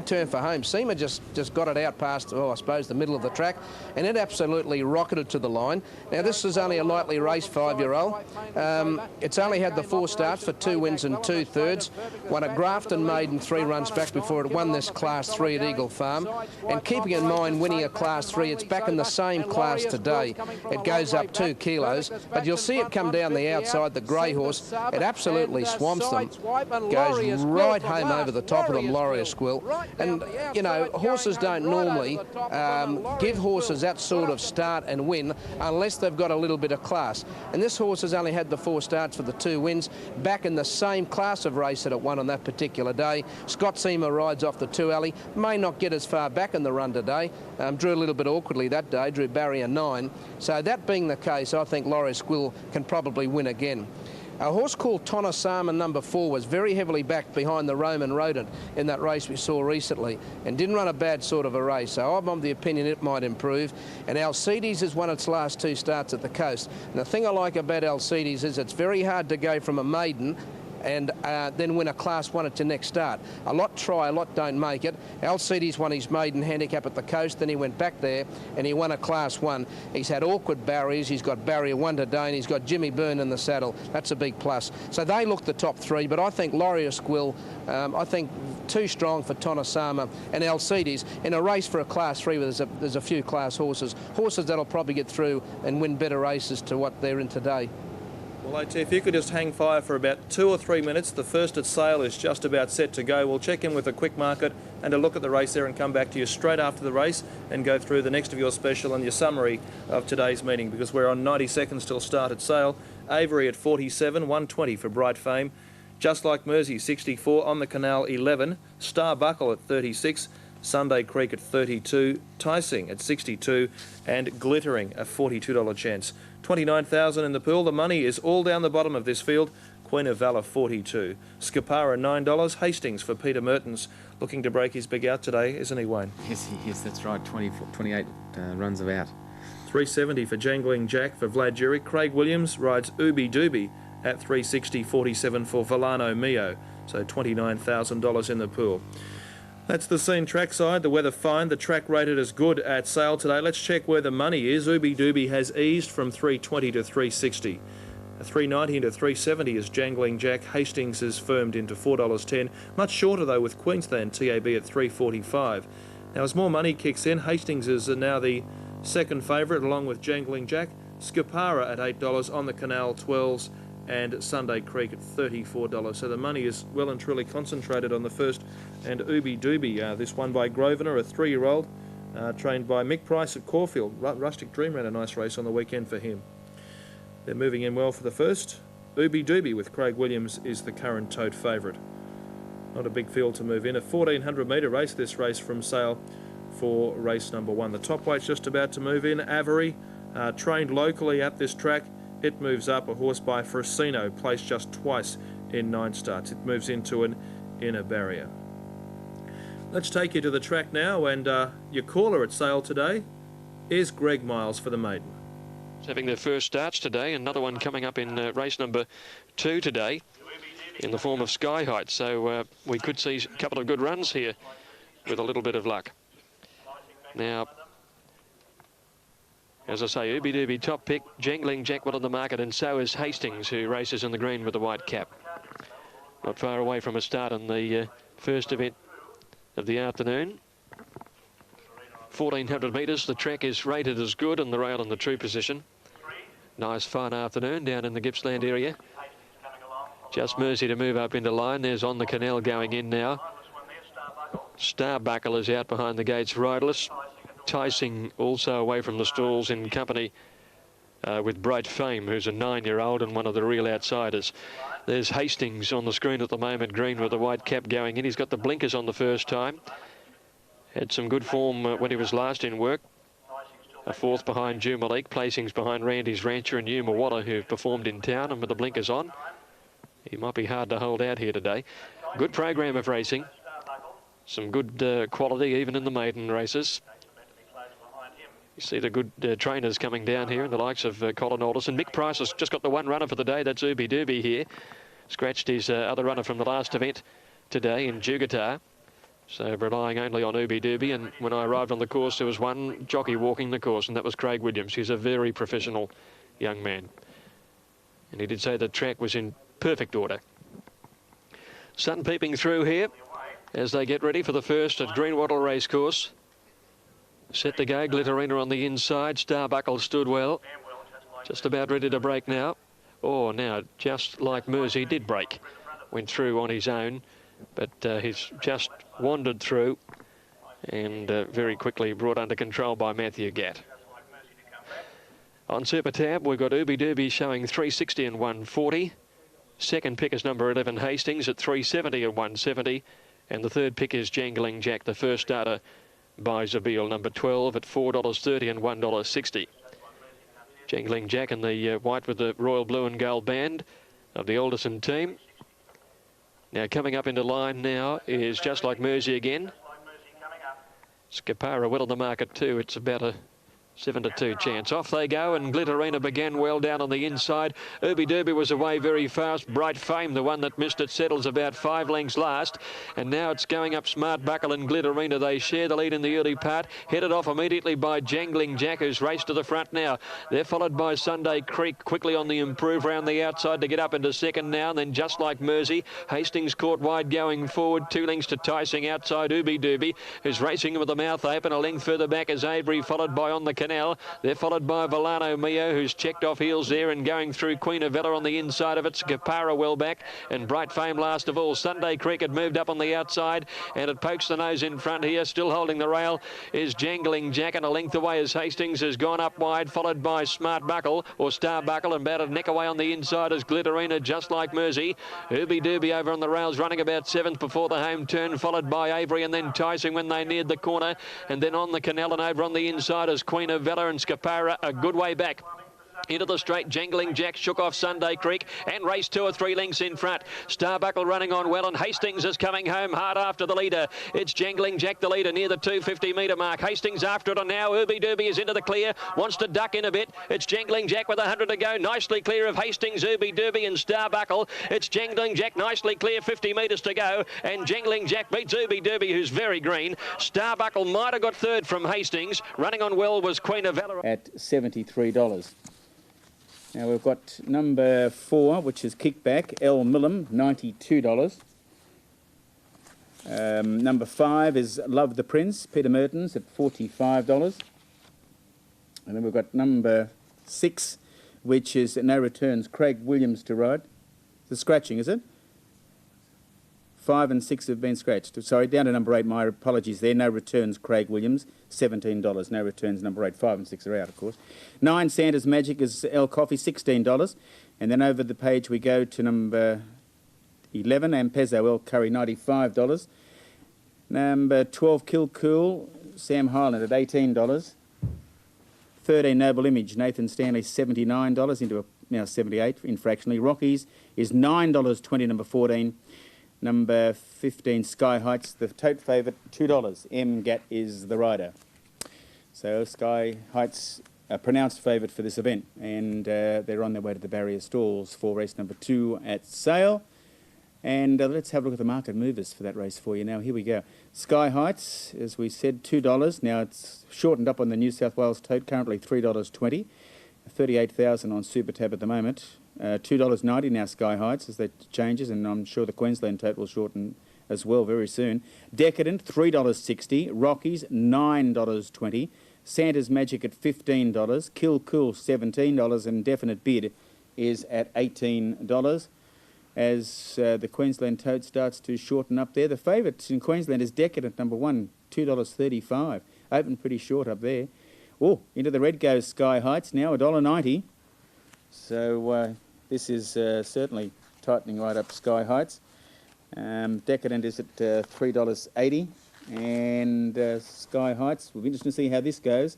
Turn for home. Seema just got it out past, I suppose, the middle of the track, and it absolutely rocketed to the line. Now, this is only a lightly raced 5-year-old. It's only had the 4 starts for 2 wins and 2/3. Won a Grafton maiden 3 runs back before it won this Class 3 at Eagle Farm. And keeping in mind winning a Class 3, it's back in the same class today. It goes up 2 kilos, but you'll see it come down the outside, the grey horse. It absolutely swamps them. Goes right home over the top of them, Laurier Squill. And, you know, horses don't normally give horses that sort of start and win unless they've got a little bit of class. And this horse has only had the 4 starts for the 2 wins, back in the same class of race that it won on that particular day. Scott Seema rides off the 2 alley, may not get as far back in the run today. Drew a little bit awkwardly that day, drew barrier 9. So that being the case, I think Laurier Squill can probably win again. A horse called Tonosama number 4 was very heavily backed behind the Roman Rodent in that race we saw recently and didn't run a bad sort of a race. So I'm of the opinion it might improve. And Alcides has won its last 2 starts at the coast. And the thing I like about Alcides is it's very hard to go from a maiden and then win a Class 1 at your next start. A lot try, a lot don't make it. Alcides won his maiden handicap at the coast, then he went back there and he won a Class 1. He's had awkward barriers. He's got barrier 1 today and he's got Jimmy Byrne in the saddle. That's a big plus. So they look the top 3, but I think Laurier Squill, I think too strong for Tonosama and Alcides in a race for a Class 3 where there's a few class horses that'll probably get through and win better races to what they're in today. Well, AT, if you could just hang fire for about 2 or 3 minutes. The first at sale is just about set to go. We'll check in with a quick market and a look at the race there and come back to you straight after the race and go through the next of your special and your summary of today's meeting, because we're on 90 seconds till start at sale. Avery at 47, 120 for Bright Fame. Just Like Mersey, 64. On the Canal, 11. Star Buckle at 36. Sunday Creek at 32, Ticing at 62, and Glittering a $42 chance. 29,000 in the pool. The money is all down the bottom of this field. Queen of Valor 42, Scapara $9. Hastings for Peter Mertens, looking to break his big out today, isn't he, Wayne? Yes, he is. That's right. 28 runs of out. 370 for Jangling Jack for Vlad Jurek. Craig Williams rides Ooby Dooby at 360, 47 for Volano Mio. So $29,000 in the pool. That's the scene trackside. The weather fine. The track rated as good at sale today. Let's check where the money is. Ooby Dooby has eased from 320 to 360. 390 into 370 is Jangling Jack. Hastings is firmed into $4.10. Much shorter though with Queensland TAB at 345. Now as more money kicks in, Hastings is now the second favourite along with Jangling Jack. Scapara at $8. On the Canal 12s. And Sunday Creek at $34. So the money is well and truly concentrated on the first and Ooby Dooby. This one by Grosvenor, a 3-year-old, trained by Mick Price at Caulfield. Rustic Dream ran a nice race on the weekend for him. They're moving in well for the first. Ooby Dooby with Craig Williams is the current tote favourite. Not a big field to move in. A 1,400 metre race, this race from sale for race number 1. The top weight's just about to move in. Avery, trained locally at this track. It moves up. A horse by Frasino, placed just twice in 9 starts. It moves into an inner barrier. Let's take you to the track now, and your caller at sale today is Greg Miles for the maiden. Having their first starts today, another one coming up in race number 2 today in the form of Sky Height. So we could see a couple of good runs here with a little bit of luck. Now, as I say, Ooby Dooby top pick, Jangling Jack well on the market, and so is Hastings, who races in the green with the white cap. Not far away from a start on the first event of the afternoon. 1,400 metres, the track is rated as good and the rail in the true position. Nice fun afternoon down in the Gippsland area. Just Mersey to move up into line. There's On the Canal going in now. Star Buckle is out behind the gates riderless. Ticing also away from the stalls in company with Bright Fame, who's a 9-year-old and one of the real outsiders. There's Hastings on the screen at the moment, green with the white cap going in. He's got the blinkers on the first time. Had some good form when he was last in work. A 4th behind Jumalik, placings behind Randy's Rancher and Yuma Water, who've performed in town, and with the blinkers on, he might be hard to hold out here today. Good program of racing. Some good quality even in the maiden races. You see the good trainers coming down here, and the likes of Colin Alderson. Mick Price has just got the one runner for the day. That's Ooby Dooby here. Scratched his other runner from the last event today in Jugatar. So relying only on Ooby Dooby, and when I arrived on the course, there was one jockey walking the course, and that was Craig Williams. He's a very professional young man. And he did say the track was in perfect order. Sun peeping through here as they get ready for the first at Greenwattle Racecourse. Set to go, Glitterina on the inside. Starbuckle stood well. Just about ready to break now. Oh, now, just like Mersey did break. Went through on his own, but he's just wandered through and very quickly brought under control by Matthew Gatt. On Super Tab, we've got Ooby Dooby showing 360 and 140. Second pick is number 11, Hastings, at 370 and 170. And the third pick is Jangling Jack, the first starter by Zabeel, number 12, at $4.30 and $1.60. Jangling Jack in the white with the royal blue and gold band of the Alderson team. Now coming up into line now is Just Like Mersey again. Skipara well on the market too. It's about a 7-2 chance. Off they go, and Glitterina began well down on the inside. Ooby Dooby was away very fast. Bright Fame, the one that missed it, settles about 5 lengths last. And now it's going up Smart Buckle and Glitterina. They share the lead in the early part. Headed off immediately by Jangling Jack, who's raced to the front now. They're followed by Sunday Creek, quickly on the improve round the outside to get up into second now. And then Just Like Mersey. Hastings caught wide going forward. 2 lengths to Ticing outside Ooby Dooby, who's racing with the mouth open. A length further back is Avery, followed by On the Canal. They're followed by Volano Mio, who's checked off heels there and going through Queen of Vella on the inside of it. Skipara well back, and Bright Fame last of all. Sunday Creek had moved up on the outside, and it pokes the nose in front here. Still holding the rail is Jangling Jack, and a length away as Hastings has gone up wide, followed by Smart Buckle or Star Buckle, and about a neck away on the inside is Glitterina, Just Like Mersey. Ooby Dooby over on the rails, running about 7th before the home turn, followed by Avery, and then Ticing when they neared the corner, and then On the Canal, and over on the inside is Queen of Vella, and Skipara a good way back. Into the straight, Jangling Jack shook off Sunday Creek and raced 2 or 3 lengths in front. Starbuckle running on well, and Hastings is coming home hard after the leader. It's Jangling Jack the leader near the 250 metre mark. Hastings after it, and now Ooby Dooby is into the clear, wants to duck in a bit. It's Jangling Jack with 100 to go, nicely clear of Hastings, Ooby Dooby and Starbuckle. It's Jangling Jack nicely clear, 50 metres to go, and Jangling Jack beats Ooby Dooby, who's very green. Starbuckle might have got third from Hastings. Running on well was Queen of Valor at $73. Now we've got number 4, which is Kickback, L. Millam, $92. Number 5 is Love the Prince, Peter Mertens, at $45. And then we've got number 6, which is No Returns, Craig Williams to ride. The scratching, is it? 5 and 6 have been scratched. Sorry, down to number 8, my apologies there. No Returns, Craig Williams, $17. No Returns, number 8. 5 and 6 are out, of course. 9, Santa's Magic is El Coffee, $16. And then over the page we go to number 11, Ampezzo El Curry, $95. Number 12, Kill Cool, Sam Highland at $18. 13, Noble Image, Nathan Stanley, $79, into a now 78 in fractionally. Rockies is $9.20, number 14. Number 15, Sky Heights, the tote favourite, $2. M. Gatt is the rider. So Sky Heights, a pronounced favourite for this event, and they're on their way to the barrier stalls for race number 2 at Sale. And let's have a look at the market movers for that race for you. Now, here we go. Sky Heights, as we said, $2. Now, it's shortened up on the New South Wales tote, currently $3.20. 38,000 on Super Tab at the moment. $2.90 now Sky Heights as that changes, and I'm sure the Queensland tote will shorten as well very soon. Decadent, $3.60. Rockies, $9.20. Santa's Magic at $15. Kill Cool, $17. And Definite Bid is at $18. As the Queensland tote starts to shorten up there, the favourite in Queensland is Decadent, number 1, $2.35. Open pretty short up there. Oh, into the red goes Sky Heights now, $1.90. So this is certainly tightening right up Sky Heights. Decadent is at $3.80. And Sky Heights, we'll be interested to see how this goes.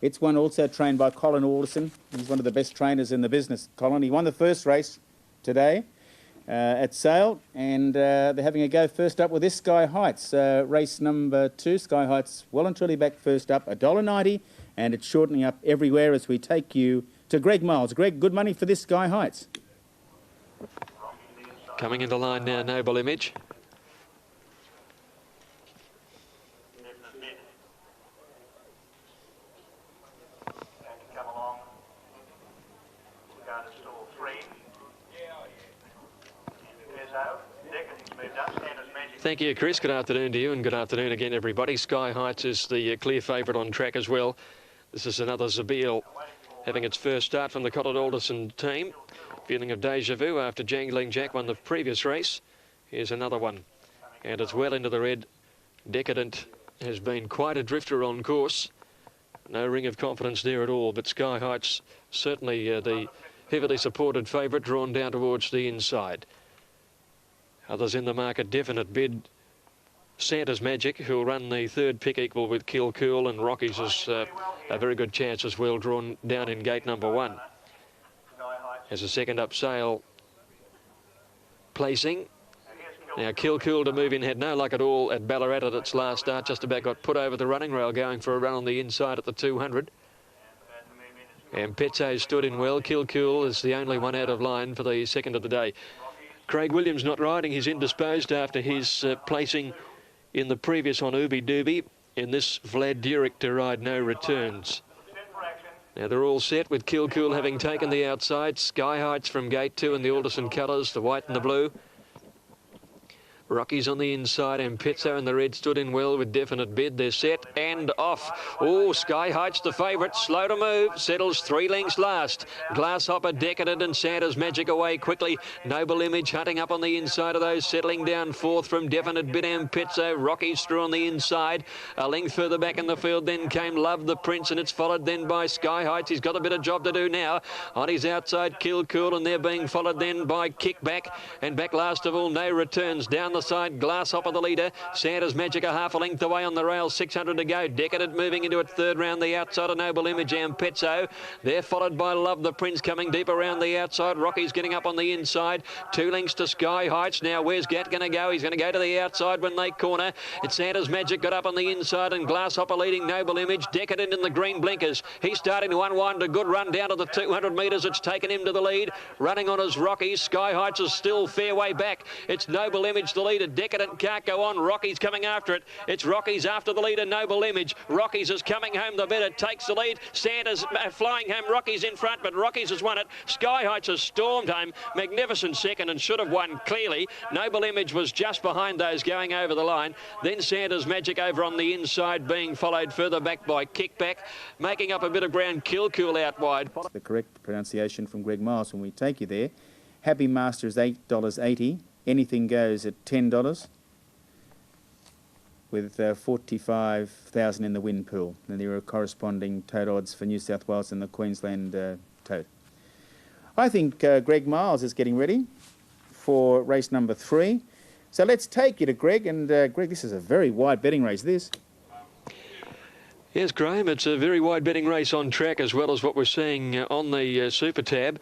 It's one also trained by Colin Alderson. He's one of the best trainers in the business, Colin. He won the first race today at Sale, and they're having a go first up with this Sky Heights. Race number 2, Sky Heights well and truly back first up, $1.90. And it's shortening up everywhere as we take you to Greg Miles. Greg, good money for this Sky Heights. Coming into line now, Noble Image. Thank you, Chris. Good afternoon to you, and good afternoon again, everybody. Sky Heights is the clear favourite on track as well. This is another Zabeel having its first start from the Cotton Alderson team. Feeling of deja vu after Jangling Jack won the previous race. Here's another one, and it's well into the red. Decadent has been quite a drifter on course. No ring of confidence there at all, but Sky Heights certainly the heavily supported favourite, drawn down towards the inside. Others in the market, definite bid. Santa's Magic, who'll run the third pick equal with Kill Cool, and Rockies is a very good chance as well, drawn down in gate number 1. As a second up sail placing. Now Kill Cool to move in, had no luck at all at Ballarat at its last start, just about got put over the running rail going for a run on the inside at the 200. And Petzo stood in well. Kill Cool is the only one out of line for the second of the day. Craig Williams not riding. He's indisposed after his placing in the previous on Ooby Dooby. In this, Vlad Durick to ride No Returns. Now they're all set with Kill Cool having taken the outside. Sky Heights from gate 2 in the Alderson colours, the white and the blue. Rockies on the inside, and Petzo and the red stood in well with definite bid. They're set and off. Oh, Sky Heights the favourite, slow to move, settles 3 lengths last. Glasshopper, Decadent and Santa's Magic away quickly. Noble Image hunting up on the inside of those, settling down 4th from definite bid and Petzo. Rockies through on the inside. A length further back in the field then came Love the Prince, and it's followed then by Sky Heights. He's got a bit of job to do now. On his outside, Kill Cool, and they're being followed then by Kickback. And back last of all, No Returns. Down the side, Glasshopper the leader. Santa's Magic a half a length away on the rail, 600 to go. Decadent moving into its third round, the outside of Noble Image and Petzo. They're followed by Love the Prince coming deep around the outside. Rocky's getting up on the inside. 2 lengths to Sky Heights. Now where's Gat going to go? He's going to go to the outside when they corner. It's Santa's Magic got up on the inside, and Glasshopper leading Noble Image. Decadent in the green blinkers. He's starting to unwind a good run down to the 200 metres. It's taken him to the lead. Running on his Rockies. Sky Heights is still fair way back. It's Noble Image the leader. Decadent can't go on. Rocky's coming after it. It's Rocky's after the leader, Noble Image. Rocky's is coming home the better. Takes the lead. Santa's flying home. Rocky's in front, but Rocky's has won it. Sky Heights has stormed home. Magnificent second and should have won clearly. Noble Image was just behind those going over the line. Then Santa's Magic over on the inside, being followed further back by Kickback. Making up a bit of ground, Kill Cool out wide. The correct pronunciation from Greg Miles when we take you there. Happy Master is $8.80. Anything Goes at $10. With 45,000 in the win pool. And there are corresponding tote odds for New South Wales and the Queensland tote. I think Greg Miles is getting ready for race number 3. So let's take you to Greg. And Greg, this is a very wide betting race, this. Yes, Graham, it's a very wide betting race on track, as well as what we're seeing on the Super Tab.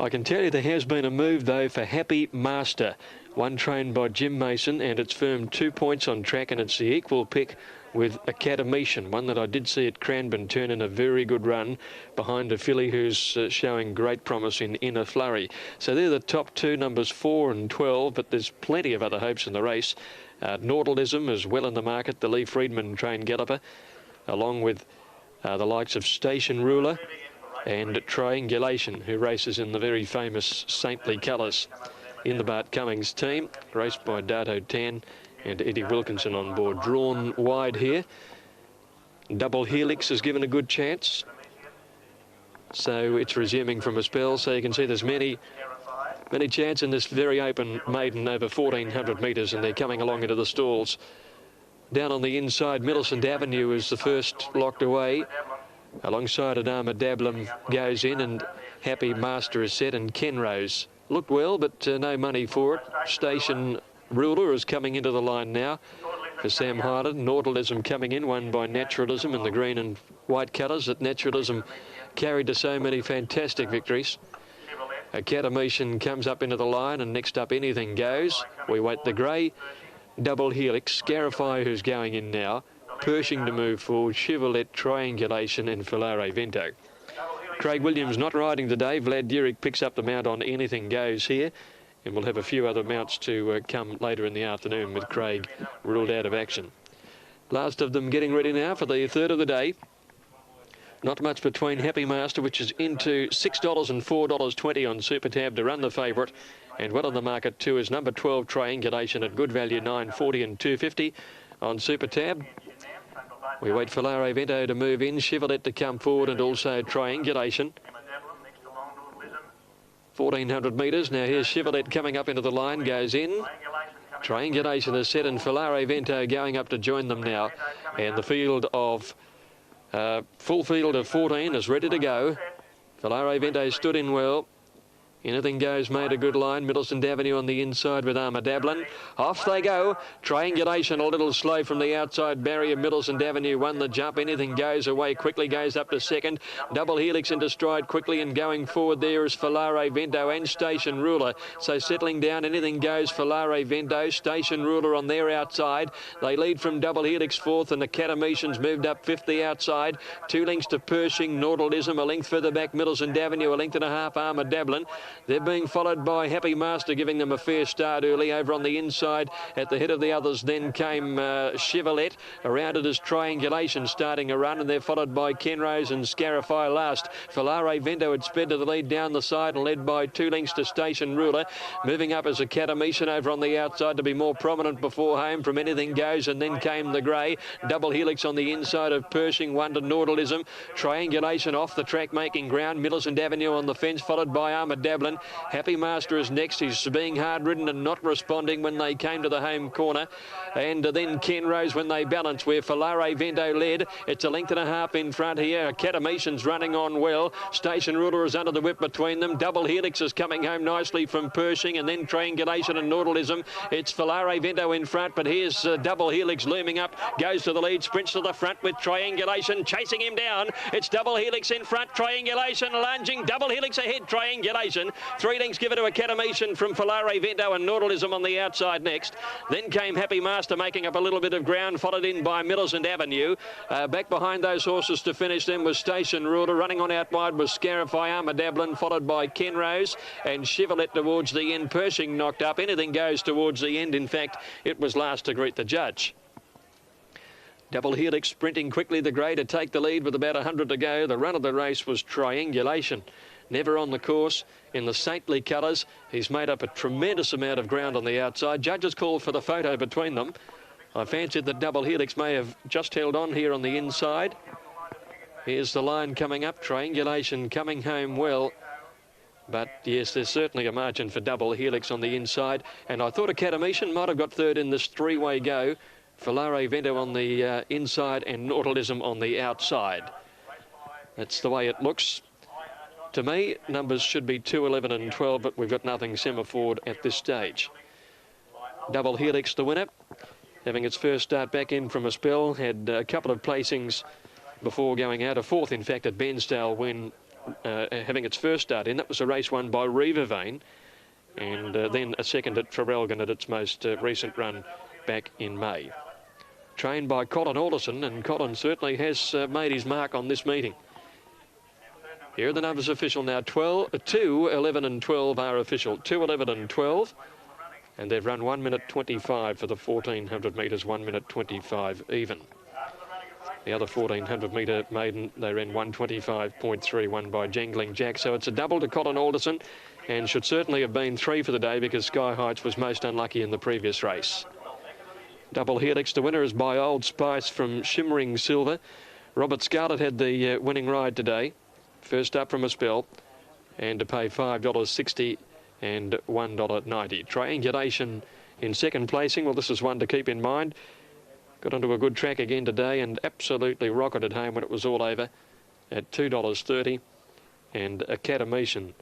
I can tell you there has been a move, though, for Happy Master. One trained by Jim Mason, and it's firmed 2 points on track, and it's the equal pick with Academician, one that I did see at Cranbourne turn in a very good run behind a filly who's showing great promise in Inner Flurry. So they're the top 2, numbers 4 and 12, but there's plenty of other hopes in the race. Nautilism is well in the market, the Lee Friedman trained galloper, along with the likes of Station Ruler and Triangulation, who races in the very famous saintly colours. In the Bart Cummings team, raced by Dato Tan and Eddie Wilkinson on board. Drawn wide here. Double Helix is given a good chance. So it's resuming from a spell. So you can see there's many chance in this very open maiden over 1,400 metres, and they're coming along into the stalls. Down on the inside, Millicent Avenue is the first locked away. Alongside Adama Dablum goes in, and Happy Master is set, and Kenrose looked well, but no money for it. Station Ruler is coming into the line now for Sam Hyland. Nautilism coming in, won by Naturalism in the green and white colours that Naturalism carried to so many fantastic victories. Academician comes up into the line, and next up Anything Goes. We wait the grey. Double Helix, Scarify, who's going in now. Pershing to move forward, Chevrolet, Triangulation and Filare Vento. Craig Williams not riding today. Vlad Durick picks up the mount on Anything Goes here, and we'll have a few other mounts to come later in the afternoon with Craig ruled out of action. Last of them getting ready now for the third of the day. Not much between Happy Master, which is into $6 and $4.20 on Super Tab to run the favourite. And well on the market too is number 12 Triangulation at good value, $9.40 and $2.50 on Super Tab. We wait for Lare Vento to move in, Chevrolet to come forward, and also Triangulation. 1,400 metres. Now here's Chevrolet coming up into the line, goes in. Triangulation is set, and Lare Vento going up to join them now. And the field of full field of 14 is ready to go. Lare Vento stood in well. Anything Goes made a good line. Middleton Avenue on the inside with Armour Dablin. Off they go. Triangulation a little slow from the outside barrier. Middleton Avenue won the jump. Anything Goes away quickly, goes up to second. Double Helix into stride quickly, and going forward there is Lare Vento and Station Ruler. So settling down, Anything Goes for Lare Vento. Station Ruler on their outside. They lead from Double Helix fourth, and the Academicians moved up fifth the outside. 2 lengths to Pershing, Nautilism a length further back. Middleton Avenue a length and a half. Armour Dablin. They're being followed by Happy Master, giving them a fair start early. Over on the inside at the head of the others then came Chevrolet. Around it is Triangulation starting a run, and they're followed by Kenrose and Scarify last. Lare Vento had sped to the lead down the side and led by 2 lengths to Station Ruler. Moving up as Academician over on the outside to be more prominent before home from Anything Goes, and then came the grey. Double Helix on the inside of Pershing, one to Nautilism. Triangulation off the track making ground. Middleton Avenue on the fence, followed by Armour Dablin. Happy Master is next. He's being hard-ridden and not responding when they came to the home corner. And then Kenrose when they balance, where Lare Vento led. It's a length and a half in front here. Academician's running on well. Station Ruler is under the whip between them. Double Helix is coming home nicely from Pershing, and then Triangulation and Nautilism. It's Lare Vento in front, but here's Double Helix looming up. Goes to the lead, sprints to the front with Triangulation chasing him down. It's Double Helix in front. Triangulation lunging. Double Helix ahead. Triangulation. 3 lengths given to Academician from Lare Vento, and Nautilism on the outside next. Then came Happy Master making up a little bit of ground, followed in by Middleton Avenue. Back behind those horses to finish them was Station Ruler. Running on out wide was Scarify, Armour Dablin, followed by Kenrose and Chevrolet towards the end. Pershing knocked up. Anything Goes towards the end. In fact, it was last to greet the judge. Double Helix sprinting quickly the grey to take the lead with about 100 to go. The run of the race was Triangulation. Never on the course in the saintly colours. He's made up a tremendous amount of ground on the outside. Judges called for the photo between them. I fancied that Double Helix may have just held on here on the inside. Here's the line coming up. Triangulation coming home well. But yes, there's certainly a margin for Double Helix on the inside. And I thought Academician might have got third in this three-way go. Lare Vento on the inside and Nautilism on the outside. That's the way it looks. To me, numbers should be 2, 11 and 12, but we've got nothing semaphore at this stage. Double Helix, the winner, having its first start back in from a spell, had a couple of placings before going out. A fourth, in fact, at Bensdale when having its first start in. That was a race won by Rivervane, and then a second at Traralgon at its most recent run back in May. Trained by Colin Alderson, and Colin certainly has made his mark on this meeting. Here are the numbers official now. 2, 11 and 12 are official. 2, 11 and 12. And they've run 1 minute 25 for the 1,400 metres, 1 minute 25 even. The other 1,400 metre maiden, they ran 1:25.3, won by Jangling Jack. So it's a double to Colin Alderson, and should certainly have been 3 for the day because Sky Heights was most unlucky in the previous race. Double Helix, the winner is by Old Spice from Shimmering Silver. Robert Scarlett had the winning ride today. First up from a spell, and to pay $5.60 and $1.90. Triangulation in second placing. Well, this is one to keep in mind. Got onto a good track again today and absolutely rocketed home when it was all over at $2.30. And Academician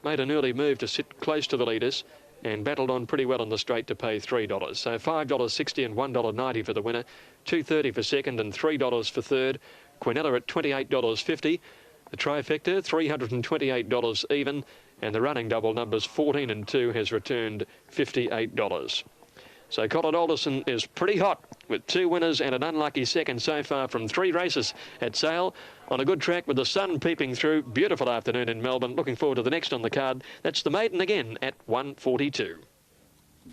made an early move to sit close to the leaders and battled on pretty well on the straight to pay $3. So $5.60 and $1.90 for the winner, $2.30 for second and $3 for third. Quinella at $28.50. The trifecta, $328 even, and the running double numbers 14 and 2 has returned $58. So Colin Alderson is pretty hot with 2 winners and an unlucky second so far from 3 races at Sale. On a good track with the sun peeping through. Beautiful afternoon in Melbourne. Looking forward to the next on the card. That's the maiden again at 1:42.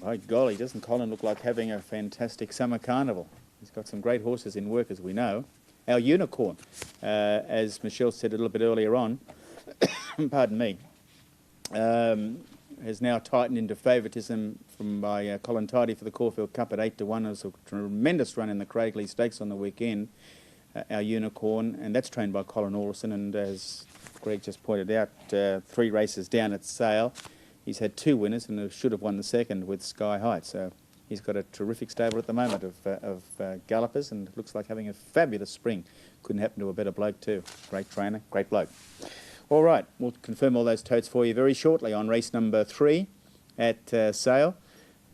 By golly, doesn't Colin look like having a fantastic summer carnival? He's got some great horses in work, as we know. Our Unicorn, as Michelle said a little bit earlier on, pardon me, has now tightened into favouritism by Colin Tidy for the Caulfield Cup at 8-1. It was a tremendous run in the Craigley Stakes on the weekend, our Unicorn, and that's trained by Colin Orlison, and as Greg just pointed out, 3 races down at Sale. He's had 2 winners and should have won the second with Sky Height, so he's got a terrific stable at the moment of gallopers, and looks like having a fabulous spring. Couldn't happen to a better bloke too. Great trainer, great bloke. All right, we'll confirm all those totes for you very shortly on race number 3 at Sale.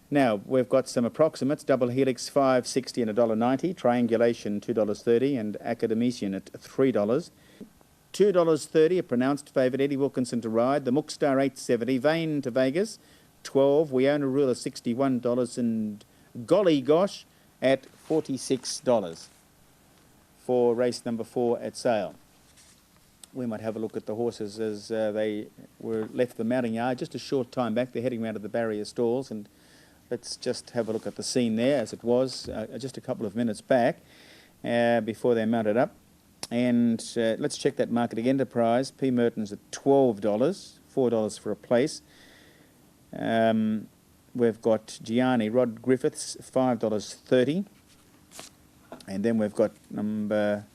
Now, we've got some approximates. Double Helix, $5.60 and $1.90. Triangulation, $2.30. And Academician at $3. $2.30, a pronounced favourite, Eddie Wilkinson to ride. The Mookstar, $8.70. Vane to Vegas, $12. We Own a Ruler, $61. And Golly Gosh at $46 for race number 4 at Sale. We might have a look at the horses as they were left the mounting yard just a short time back. They're heading round to the barrier stalls, and let's just have a look at the scene there as it was just a couple of minutes back before they mounted up. And let's check that market again. Prize P. Merton's at $12, $4 for a place. We've got Gianni, Rod Griffiths, $5.30. And then we've got number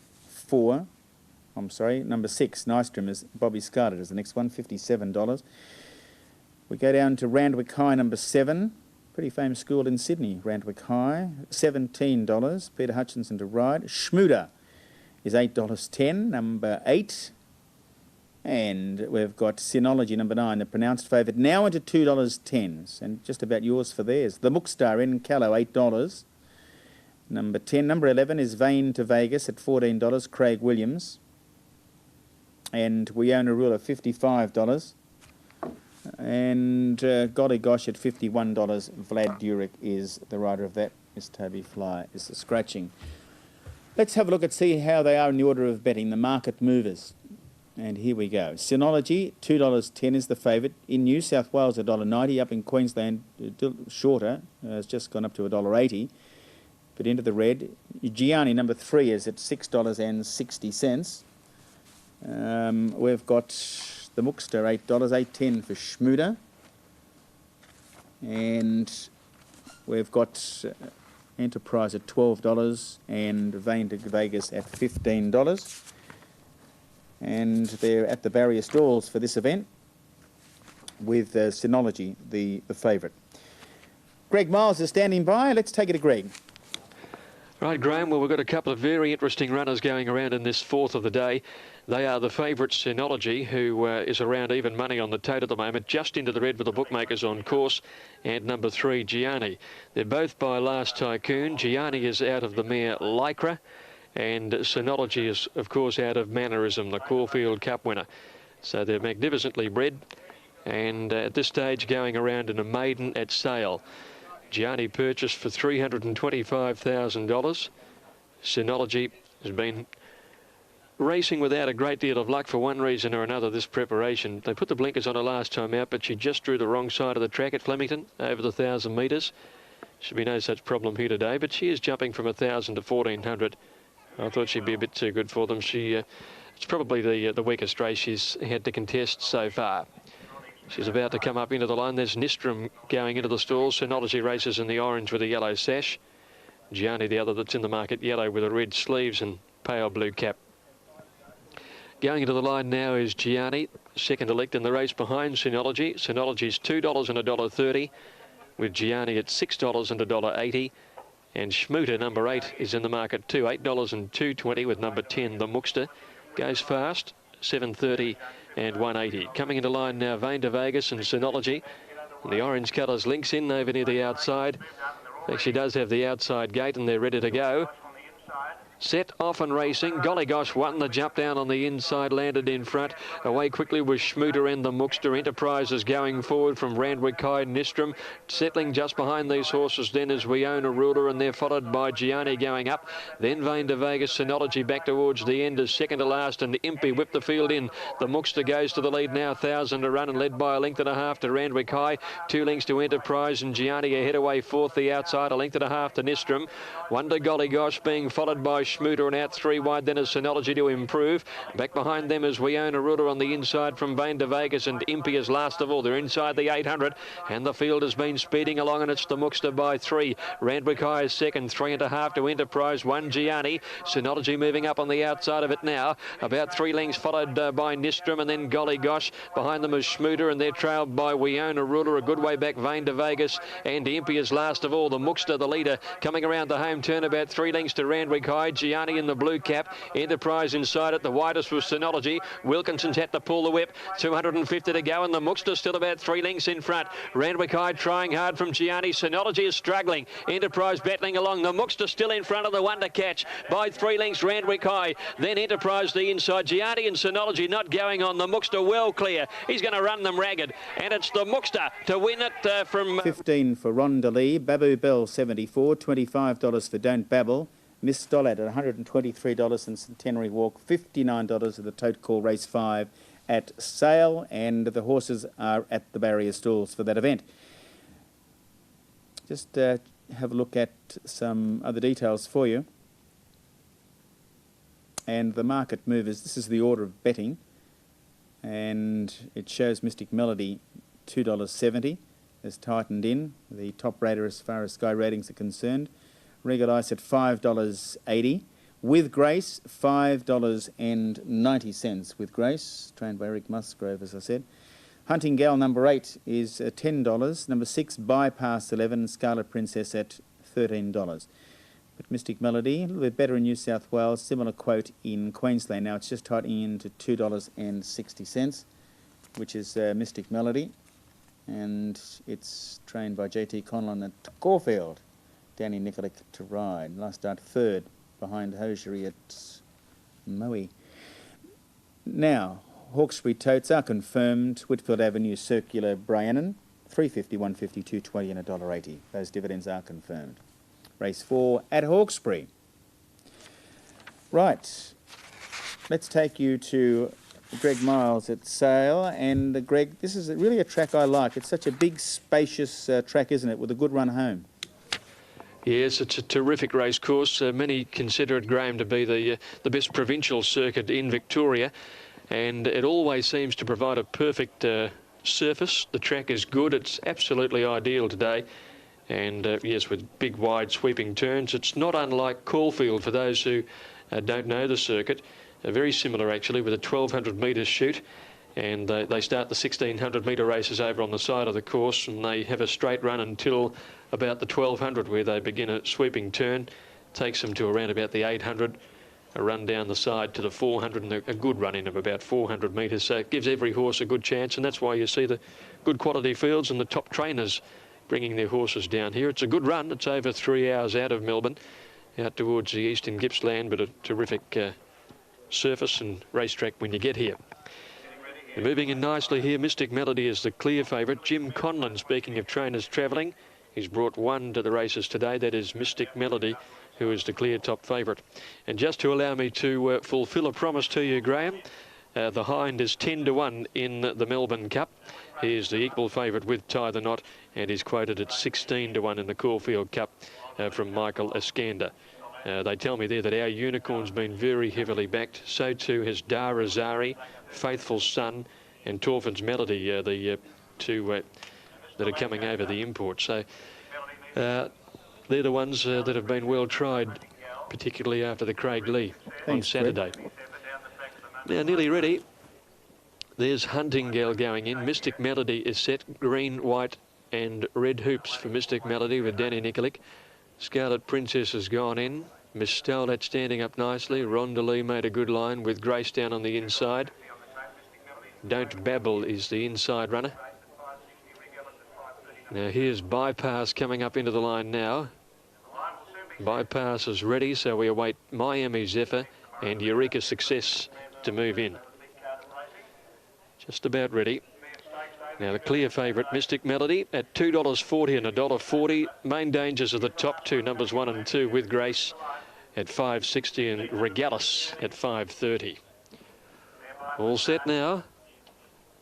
6, Nystrom, is Bobby Scarlett is the next one, $57. We go down to Randwick High, number 7. Pretty famous school in Sydney, Randwick High, $17. Peter Hutchinson to ride. Schmuder is $8.10, number 8. And we've got Synology, number 9, the pronounced favourite, now into $2.10. And just about yours for theirs. The Mookstar in Callow, $8. Number 10. Number 11 is Vane to Vegas at $14, Craig Williams. And We Own a Ruler, $55. And Golly Gosh at $51. Vlad Durick is the rider of that. Miss Toby Fly is the scratching. Let's have a look and see how they are in the order of betting, the market movers. And here we go. Synology, $2.10 is the favourite. In New South Wales, $1.90. Up in Queensland, shorter. It's just gone up to $1.80. But into the red. Gianni, number 3, is at $6.60. We've got the Mookstar, $8, $8.10 for Schmuder. And we've got Enterprise at $12 and Vane to Vegas at $15. And they're at the barrier stalls for this event with Synology, the favourite. Greg Miles is standing by. Let's take it to Greg. Right, Graham, well, we've got a couple of very interesting runners going around in this 4th of the day. They are the favourite Synology, who is around even money on the tote at the moment, just into the red with the bookmakers on course, and number 3, Gianni. They're both by Last Tycoon. Gianni is out of the mare Lycra, and Synology is, of course, out of Mannerism, the Caulfield Cup winner. So they're magnificently bred, and at this stage going around in a maiden at Sale. Gianni purchased for $325,000. Synology has been racing without a great deal of luck for one reason or another this preparation. They put the blinkers on her last time out, but she just drew the wrong side of the track at Flemington over the 1,000 metres. Should be no such problem here today, but she is jumping from 1,000 to 1,400. I thought she'd be a bit too good for them. It's probably the weakest race she's had to contest so far. She's about to come up into the line. There's Nystrom going into the stalls. Synology races in the orange with a yellow sash. Gianni, the other that's in the market, yellow with the red sleeves and pale blue cap. Going into the line now is Gianni, second elect in the race behind Synology. Synology's $2 and $1.30, with Gianni at $6 and $1.80. And Schmuter, number 8, is in the market too, $8 and $2.20, with number 10, the Mookstar. Goes fast, $7.30 and $1.80. Coming into line now, Vane to Vegas and Synology. And the orange colours links in over near the outside. I think she does have the outside gate, and they're ready to go. Set off and racing. Golly gosh, won the jump down on the inside, landed in front. Away quickly was Schmooter and the Mookster. Enterprises going forward from Randwick High, Nistrom. Settling just behind these horses then is We Own a Ruler, and they're followed by Gianni going up. Then Vain de Vegas, Synology back towards the end is second to last, and Impy whipped the field in. The Mookster goes to the lead now, 1,000 to run, and led by a length and a half to Randwick High. 2 lengths to Enterprise, and Gianni ahead away fourth, the outside, a length and a half to Nistrom. Wonder Golly Gosh being followed by Schmooter, and out 3 wide then is Synology to improve. Back behind them is We Own a Ruler on the inside from Vain de Vegas, and Impy is last of all. They're inside the 800, and the field has been speeding along, and it's the Mookster by 3. Randwick High is second, 3.5 to Enterprise, 1 Gianni. Synology moving up on the outside of it now. About 3 lengths followed by Nistrom, and then Golly Gosh. Behind them is Schmooter, and they're trailed by We Own a Ruler. A good way back, Vain de Vegas, and Impy is last of all. The Mookster, the leader, coming around the home turn, about 3 lengths to Randwick High. Gianni in the blue cap. Enterprise inside it. The widest was Synology. Wilkinson's had to pull the whip. 250 to go, and the Mookster still about 3 lengths in front. Randwick High trying hard from Gianni. Synology is struggling. Enterprise battling along. The Mookster still in front of the Wonder Catch by 3 lengths. Randwick High. Then Enterprise the inside. Gianni and Synology not going on. The Mookster well clear. He's going to run them ragged, and it's the Mookster to win it from 15 for Rondalee. Babu Bell 74. $25 for Don't Babble. Miss Stollard at $123 and Centenary Walk, $59 at the Tote Call Race 5 at Sale, and the horses are at the barrier stalls for that event. Just have a look at some other details for you. And the market movers, this is the order of betting, and it shows Mystic Melody $2.70 has tightened in, the top rater as far as Sky ratings are concerned. Regular Ice at $5.80. With Grace, $5.90 with Grace, trained by Eric Musgrove, as I said. Hunting Gal number 8 is $10. Number 6, Bypass 11, Scarlet Princess at $13. But Mystic Melody, a little bit better in New South Wales, similar quote in Queensland. Now it's just tightening into $2.60, which is Mystic Melody. And it's trained by JT Conlon at Caulfield. Danny Nikolic to ride. Last start third behind Hosiery at Moe. Now, Hawkesbury Totes are confirmed. Whitfield Avenue Circular Bryannon, $3.50, $1.50, $2.20 and $1.80. Those dividends are confirmed. Race 4 at Hawkesbury. Right. Let's take you to Greg Miles at Sale. And Greg, this is really a track I like. It's such a big, spacious track, isn't it, with a good run home. Yes, it's a terrific race course. Many consider it, Graham, to be the best provincial circuit in Victoria, and it always seems to provide a perfect surface. The track is good. It's absolutely ideal today, and yes, with big, wide, sweeping turns. It's not unlike Caulfield for those who don't know the circuit. Very similar, actually, with a 1,200 metre shoot, and they start the 1,600 metre races over on the side of the course, and they have a straight run until about the 1,200, where they begin a sweeping turn. Takes them to around about the 800, a run down the side to the 400, and a good run in of about 400 metres. So it gives every horse a good chance, and that's why you see the good quality fields and the top trainers bringing their horses down here. It's a good run. It's over 3 hours out of Melbourne, out towards the eastern Gippsland, but a terrific surface and racetrack when you get here. And moving in nicely here, Mystic Melody is the clear favourite. Jim Conlon, speaking of trainers travelling, he's brought one to the races today. That is Mystic Melody, who is the clear top favourite. And just to allow me to fulfil a promise to you, Graham, the hind is 10 to 1 in the Melbourne Cup. He is the equal favourite with Tie the Knot, and is quoted at 16 to 1 in the Caulfield Cup from Michael Iskander. They tell me there that our unicorn's been very heavily backed. So too has Dara Zari, Faithful Son, and Torfin's Melody, the two that are coming over the import. So they're the ones that have been well tried, particularly after the Craig Lee on Saturday. Now nearly ready. There's Hunting Gal going in. Mystic Melody is set. Green, white and red hoops for Mystic Melody with Danny Nikolic. Scarlet Princess has gone in. Miss Stollard standing up nicely. Rondalee made a good line with Grace down on the inside. Don't Babble is the inside runner. Now here's Bypass coming up into the line now. Bypass is ready, so we await Miami Zephyr and Eureka Success to move in. Just about ready. Now the clear favourite, Mystic Melody, at $2.40 and $1.40. Main dangers are the top two, numbers 1 and 2, With Grace at $5.60 and Regalis at $5.30. All set now.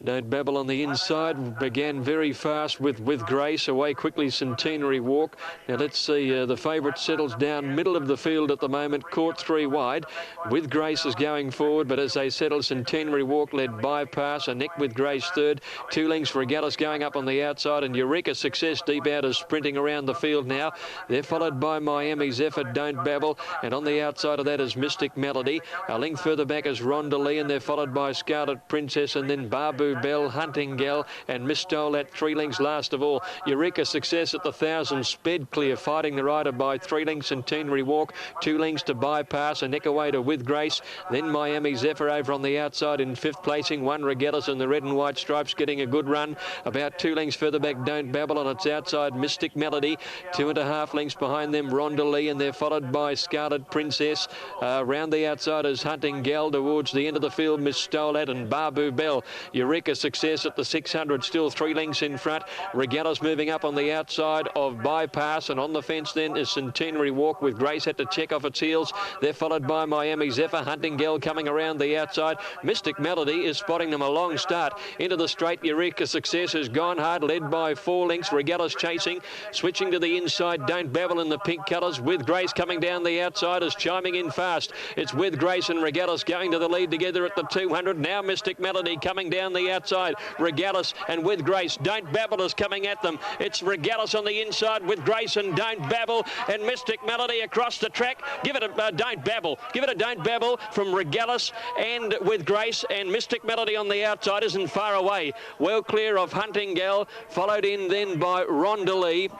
Don't Babble on the inside, began very fast with Grace, away quickly Centenary Walk. Now let's see, the favourite settles down middle of the field at the moment, caught 3 wide. With Grace is going forward, but as they settle, Centenary Walk led Bypass, a neck With Grace third. 2 lengths Regalis going up on the outside, and Eureka Success deep out is sprinting around the field now. They're followed by Miami Zephyr, Don't Babble, and on the outside of that is Mystic Melody. A length further back is Rondalee, and they're followed by Scarlet Princess, and then Babu Bell, Hunting Gal, and Miss Stole at 3 lengths last of all. Eureka Success at the 1,000 sped clear, fighting the rider by 3 lengths. Centenary Walk, 2 lengths to Bypass, a neck away to With Grace. Then Miami Zephyr over on the outside in 5th placing. 1 Regalis in the red and white stripes getting a good run. About 2 lengths further back, Don't Babble on its outside, Mystic Melody. 2.5 lengths behind them, Rondalee, and they're followed by Scarlet Princess. Round the outside is Hunting Gal. Towards the end of the field, Miss Stole and Babu Bell. Eureka Success at the 600, still 3 lengths in front. Regalis moving up on the outside of Bypass, and on the fence then is Centenary Walk. With Grace had to check off its heels. They're followed by Miami Zephyr, Hunting Gal coming around the outside. Mystic Melody is spotting them a long start into the straight. Eureka Success has gone hard, led by 4 lengths. Regalis chasing, switching to the inside. Don't Babble in the pink colours. With Grace coming down the outside is chiming in fast. It's With Grace and Regalis going to the lead together at the 200. Now Mystic Melody coming down the outside. Regalis and With Grace. Don't Babble is coming at them. It's Regalis on the inside, With Grace and Don't Babble, and Mystic Melody across the track. Give it a Don't Babble. Give it a Don't Babble from Regalis and With Grace, and Mystic Melody on the outside isn't far away. Well clear of Hunting Gal, followed in then by Rondalee.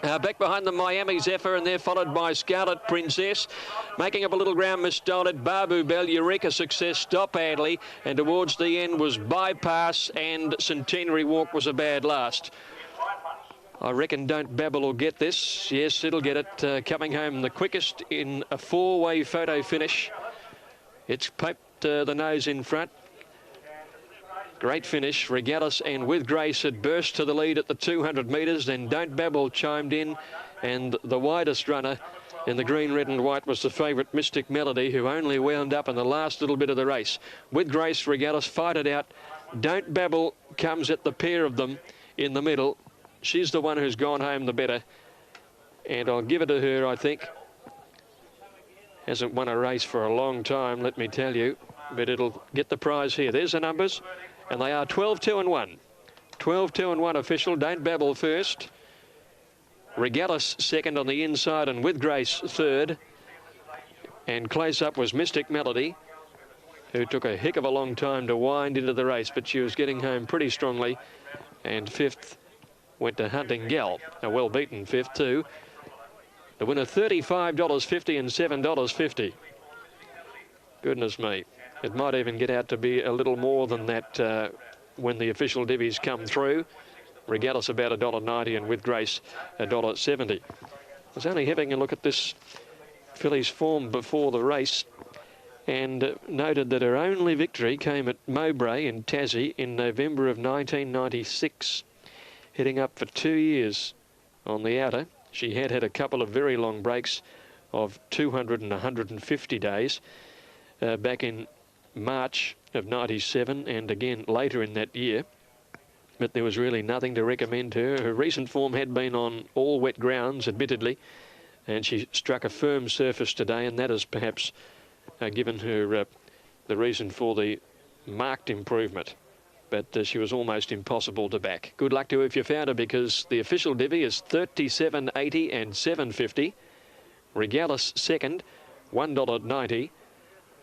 Back behind the Miami Zephyr, and they're followed by Scarlet Princess. Making up a little ground, Miss Stole at Babu Bell, Eureka Success, Stop Adley, and towards the end was Bypass, and Centenary Walk was a bad last. I reckon Don't Babble will get this. Yes, it'll get it. Coming home the quickest in a 4-way photo finish. It's poked the nose in front. Great finish. Regalis and With Grace had burst to the lead at the 200 metres. Then Don't Babble chimed in, and the widest runner in the green, red and white was the favourite Mystic Melody, who only wound up in the last little bit of the race. With Grace, Regalis fight it out. Don't Babble comes at the pair of them in the middle. She's the one who's gone home the better, and I'll give it to her, I think. Hasn't won a race for a long time, let me tell you, but it'll get the prize here. There's the numbers. And they are 12, 2 and 1. 12, 2 and 1 official. Don't Babble first. Regalis second on the inside, and With Grace third. And close up was Mystic Melody, who took a heck of a long time to wind into the race, but she was getting home pretty strongly. And 5th went to Hunting Gal, a well-beaten 5th too. The winner $35.50 and $7.50. Goodness me. It might even get out to be a little more than that when the official divvies come through. Regalis about $1.90 and With Grace $1.70. I was only having a look at this filly's form before the race, and noted that her only victory came at Mowbray in Tassie in November of 1996. Heading up for 2 years on the outer. She had a couple of very long breaks of 200 and 150 days back in March of 97 and again later in that year, but there was really nothing to recommend her. Her recent form had been on all wet grounds, admittedly, and she struck a firm surface today, and that has perhaps given her the reason for the marked improvement. But she was almost impossible to back. Good luck to her if you found her, because the official divvy is $37.80 and $7.50. Regalis second, $1.90.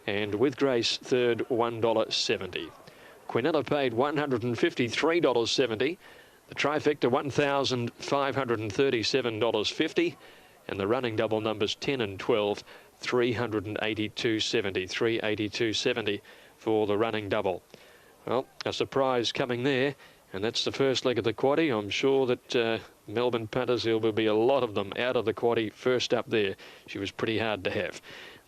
And With Grace third, $1.70. Quinella paid $153.70. The trifecta, $1,537.50. And the running double numbers 10 and 12, $382.70. $382.70 for the running double. Well, a surprise coming there. And that's the first leg of the quaddie. I'm sure that Melbourne punters, there will be a lot of them out of the quaddie first up there. She was pretty hard to have.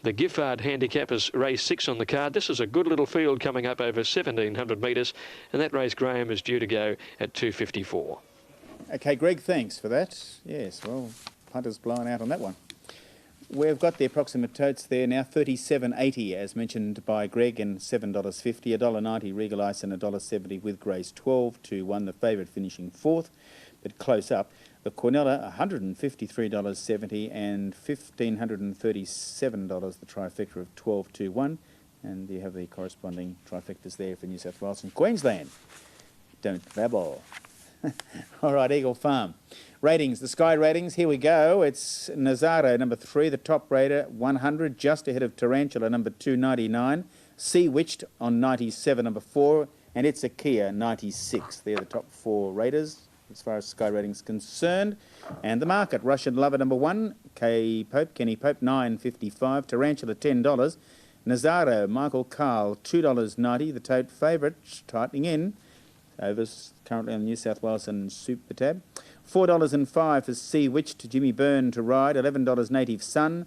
The Giffard handicap is race 6 on the card. This is a good little field coming up over 1,700 metres, and that race, Graham, is due to go at 2:54. Okay, Greg, thanks for that. Yes, well, punters blowing out on that one. We've got the approximate totes there now, 37.80 as mentioned by Greg, and $7.50, $1.90 Regal Ice and $1.70 with Grace 12-1, the favourite finishing 4th, but close up. The Cornella, $153.70 and $1,537, the trifecta of 12-1, and you have the corresponding trifectas there for New South Wales and Queensland. Don't babble. All right, Eagle Farm. Ratings, the Sky ratings, here we go. It's Nazaro, number 3, the top rater, 100, just ahead of Tarantula, number 2, 99. Sea Witched on 97, number 4, and It's a Kia, 96. They're the top 4 raters as far as Sky ratings concerned. And the market, Russian Lover, number 1, Kenny Pope, $9.55. Tarantula, $10. Nazaro, Michael Carl, $2.90. The tote favourite, tightening in. Overs currently on New South Wales and Super Tab. $4.05 for Sea Witched, Jimmy Byrne to ride. $11 Native Sun,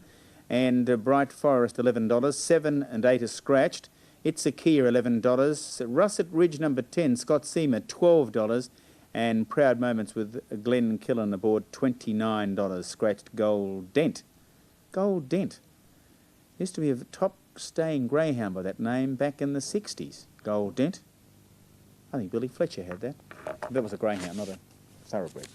and Bright Forest $11. 7 and 8 are scratched. It's a Kia $11. Russet Ridge number 10, Scott Seamer $12, and Proud Moments with Glenn Killen aboard $29. Scratched Gold Dent. Gold Dent used to be a top staying greyhound by that name back in the 60s. Gold Dent. I think Billy Fletcher had that. That was a greyhound, not a thoroughbred.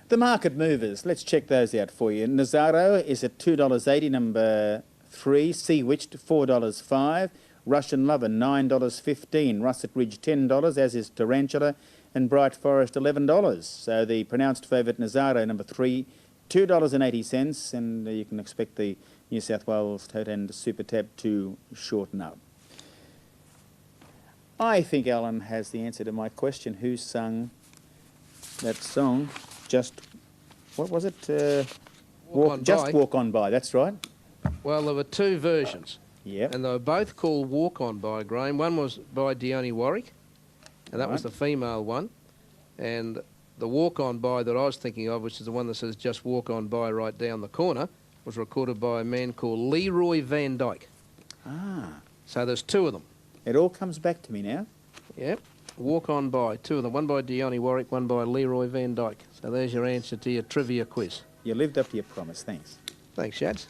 The market movers, let's check those out for you. Nazaro is at $2.80, number 3. Sea Witched, $4.05. Russian Lover, $9.15. Russet Ridge, $10, as is Tarantula. And Bright Forest, $11. So the pronounced favourite, Nazaro, number 3, $2.80. And you can expect the New South Wales Tote and Super Tab to shorten up. I think Alan has the answer to my question. Who sung that song? What was it? Walk On By, that's right. Well, there were 2 versions. Yep. And they were both called Walk On By, Graham. One was by Dione Warwick, and that was the female one. And the Walk On By that I was thinking of, which is the one that says Just Walk On By right down the corner, was recorded by a man called Leroy Van Dyke. Ah. So there's 2 of them. It all comes back to me now. Yep. Walk On By, 2 of them. One by Dione Warwick, one by Leroy Van Dyke. So there's your answer to your trivia quiz. You lived up to your promise, thanks. Thanks, Shads.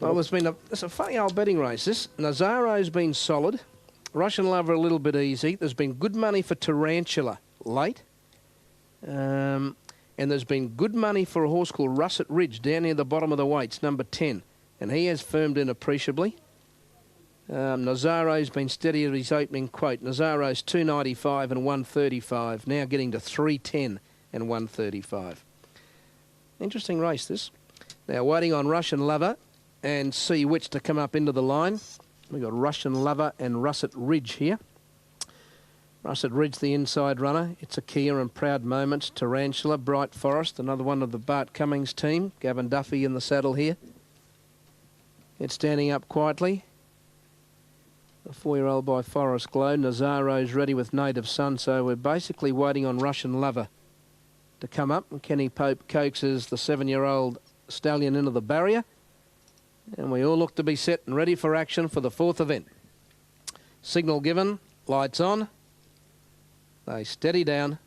Well, it's a funny old betting race, this. Nazaro's been solid. Russian Lover a little bit easy. There's been good money for Tarantula late. And there's been good money for a horse called Russet Ridge down near the bottom of the weights, number 10. And he has firmed in appreciably. Nazaro's been steady at his opening quote. Nazaro's $2.95 and $1.35, now getting to $3.10 and $1.35. Interesting race, this. Now, waiting on Russian Lover and Sea Witch to come up into the line. We've got Russian Lover and Russet Ridge here. Russet Ridge, the inside runner. It's a Kia and Proud Moments. Tarantula, Bright Forest, another one of the Bart Cummings team. Gavin Duffy in the saddle here. It's standing up quietly. The 4-year-old by Forest Glow. Nazaro's ready with Native Sun, so we're basically waiting on Russian Lover to come up. And Kenny Pope coaxes the 7-year-old stallion into the barrier. And we all look to be set and ready for action for the 4th event. Signal given, lights on. They steady down.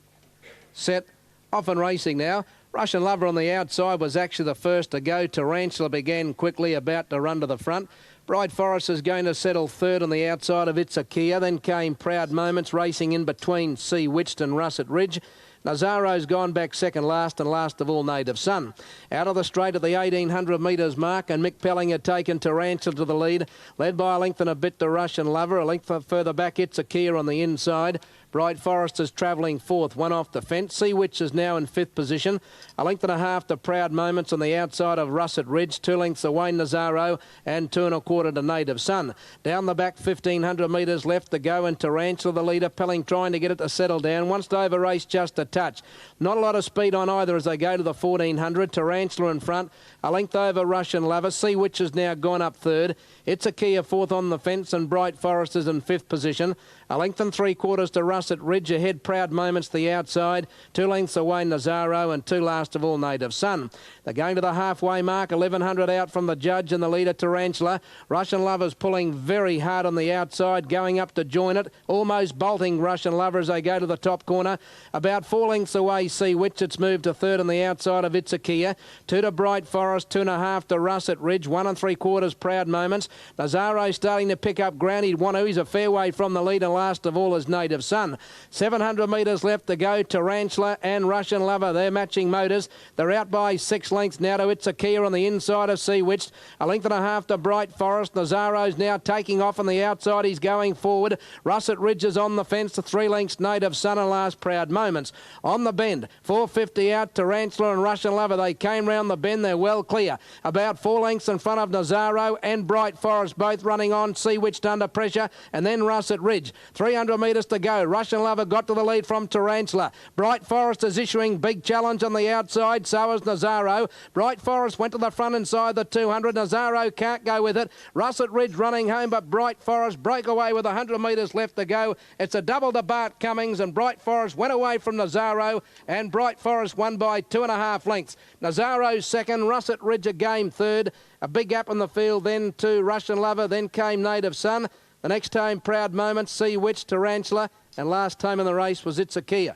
Set, off and racing now. Russian Lover on the outside was actually the first to go. Tarantula began quickly, about to run to the front. Bright Forest is going to settle 3rd on the outside of It's a Kia. Then came Proud Moments racing in between Sea Witched and Russet Ridge. Nazaro's gone back second last, and last of all Native Sun. Out of the straight at the 1,800 metres mark, and Mick Pelling had taken Tarantula to the lead, led by a length and a bit to Russian Lover. A length further back, It's a Kia on the inside. Bright Forest is travelling 4th, one off the fence. Sea Witch is now in 5th position. A length and a half to Proud Moments on the outside of Russet Ridge. 2 lengths away Nazaro, and 2 1/4 to Native Sun. Down the back, 1,500 metres left to go, and Tarantula the leader. Pelling trying to get it to settle down. Wants to over race just a touch. Not a lot of speed on either as they go to the 1,400. Tarantula in front. A length over Russian Lover. Sea Witch has now gone up third. It's a Kia fourth on the fence, and Bright Forest is in fifth position. A length and 3/4 to Russet Ridge. Ahead, Proud Moments the outside. 2 lengths away, Nazaro, and 2 last of all, Native Sun. They're going to the halfway mark. 1100 out from the judge and the leader, Tarantula. Russian Lover's pulling very hard on the outside, going up to join it. Almost bolting Russian Lover as they go to the top corner. About 4 lengths away, Sea Witch. It's moved to third on the outside of It's a Kia. 2 to Bright Forest, 2.5 to Russet Ridge. 1 3/4 Proud Moments. Nazaro starting to pick up ground. He'd want to. He's a fair way from the lead, and last of all is Native Sun. 700 metres left to go. Tarantula and Russian Lover, they're matching motors. They're out by 6 lengths now to It's a Kia on the inside of Sea Witch. 1.5 lengths to Bright Forest. Nazaro's now taking off on the outside. He's going forward. Russet Ridge is on the fence to 3 lengths. Native Sun and last Proud Moments. On the bend, 450 out. Tarantula and Russian Lover. They came round the bend. They're well clear. About 4 lengths in front of Nazaro and Bright Forest, both running on. Sea Witch under pressure, and then Russet Ridge. 300 metres to go. Russian Lover got to the lead from Tarantula. Bright Forest is issuing big challenge on the outside. So is Nazaro. Bright Forest went to the front inside the 200. Nazaro can't go with it. Russet Ridge running home, but Bright Forest broke away with 100 metres left to go. It's a double to Bart Cummings, and Bright Forest went away from Nazaro, and Bright Forest won by 2.5 lengths. Nazaro's second. Russet Ridge a game third. A big gap in the field then to Russian Lover. Then came Native Sun. The next time, Proud Moments, Sea Witch, Tarantula, and last time in the race was It's a Kia.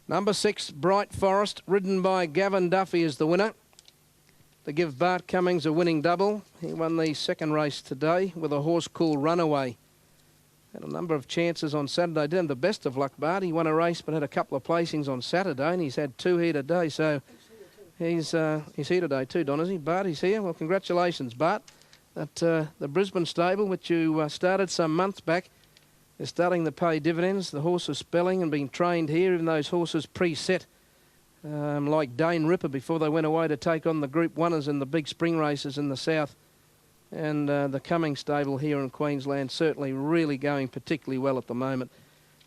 Number 6, Bright Forest, ridden by Gavin Duffy, is the winner. To give Bart Cummings a winning double. He won the second race today with a horse called Runaway. Had a number of chances on Saturday. Didn't have the best of luck, Bart. He won a race but had a couple of placings on Saturday, and he's had 2 here today. So he's here today too, Don, is he? Bart, he's here. Well, congratulations, Bart. At the Brisbane stable, which you started some months back, is starting to pay dividends. The horse is spelling and being trained here, even those horses preset, like Dane Ripper before they went away to take on the Group 1ers in the big spring races in the south. And the Cummings stable here in Queensland certainly really going particularly well at the moment.